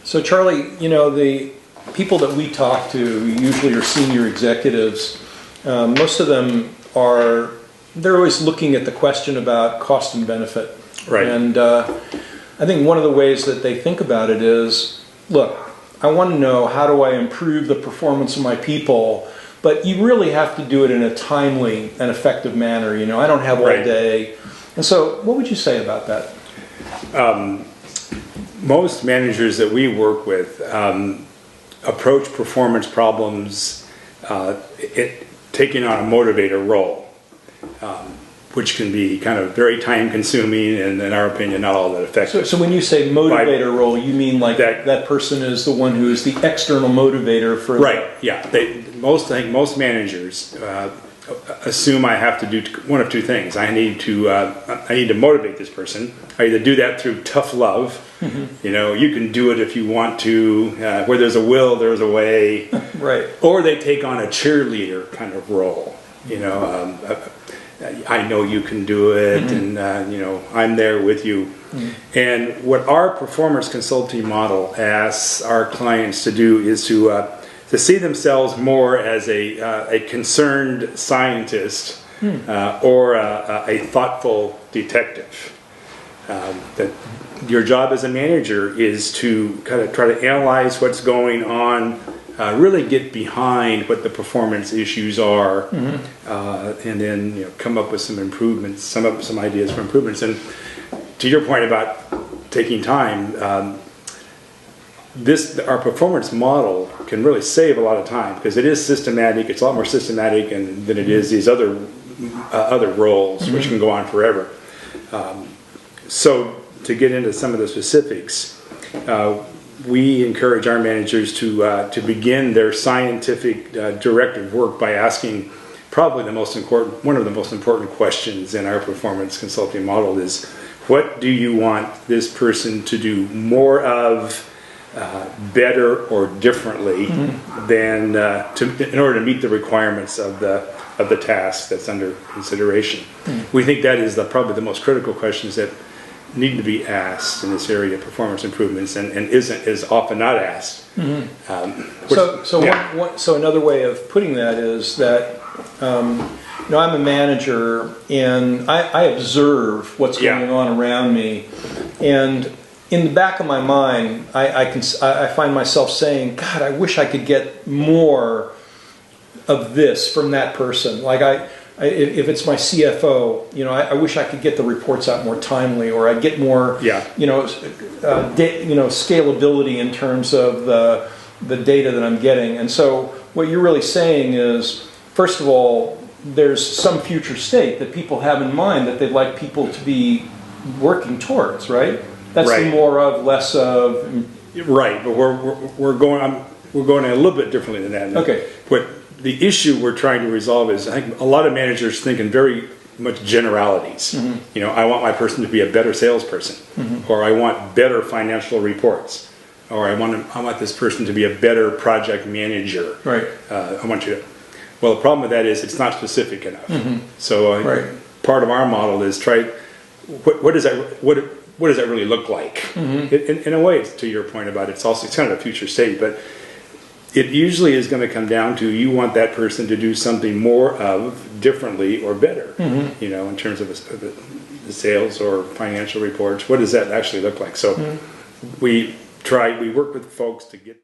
So Charlie, the people that we talk to usually are senior executives. Most of them they're always looking at the question about cost and benefit. Right. And I think one of the ways that they think about it is, look, I want to know how do I improve the performance of my people, but you really have to do it in a timely and effective manner. I don't have all Right. day. And so what would you say about that? Most managers that we work with approach performance problems taking on a motivator role, which can be kind of very time consuming and, in our opinion, not all that effective. So when you say motivator role, you mean like that person is the one who is the external motivator for... Right, yeah. I think most managers assume I have to do one of two things. I need to motivate this person. I either do that through tough love. Mm-hmm. You can do it if you want to. Where there's a will, there's a way. Right. Or they take on a cheerleader kind of role. I know you can do it, mm-hmm. and I'm there with you. Mm-hmm. And what our performance consulting model asks our clients to do is to see themselves more as a concerned scientist or a thoughtful detective. That your job as a manager is to kind of try to analyze what's going on, really get behind what the performance issues are, mm-hmm. And then come up with some improvements, some ideas for improvements. And to your point about taking time, our performance model can really save a lot of time because it is systematic. It's a lot more systematic than it is these other roles, mm-hmm. which can go on forever. So to get into some of the specifics, we encourage our managers to begin their scientific directive work by asking probably one of the most important questions in our performance consulting model is, what do you want this person to do more of, better or differently, mm-hmm. than in order to meet the requirements of the task that's under consideration? Mm-hmm. We think that is probably the most critical questions that need to be asked in this area of performance improvements, and is often not asked. Mm-hmm. So another way of putting that is that I'm a manager and I observe what's going on around me, and in the back of my mind, I find myself saying, God, I wish I could get more of this from that person. Like if it's my CFO, I wish I could get the reports out more timely, or I'd get more, scalability in terms of the data that I'm getting. And so what you're really saying is, first of all, there's some future state that people have in mind that they'd like people to be working towards, right? That's right. The more of, less of. Right, but we're going a little bit differently than that. Okay. What the issue we're trying to resolve is, I think a lot of managers think in very much generalities. Mm-hmm. I want my person to be a better salesperson, mm-hmm. or I want better financial reports, or I want this person to be a better project manager. Right. I want you to. Well, the problem with that is it's not specific enough. Mm-hmm. So part of our model is what does that really look like? Mm-hmm. In a way, it's, to your point about it's kind of a future state, but it usually is going to come down to, you want that person to do something more of, differently, or better. Mm-hmm. In terms of the sales or financial reports. What does that actually look like? So we work with folks to get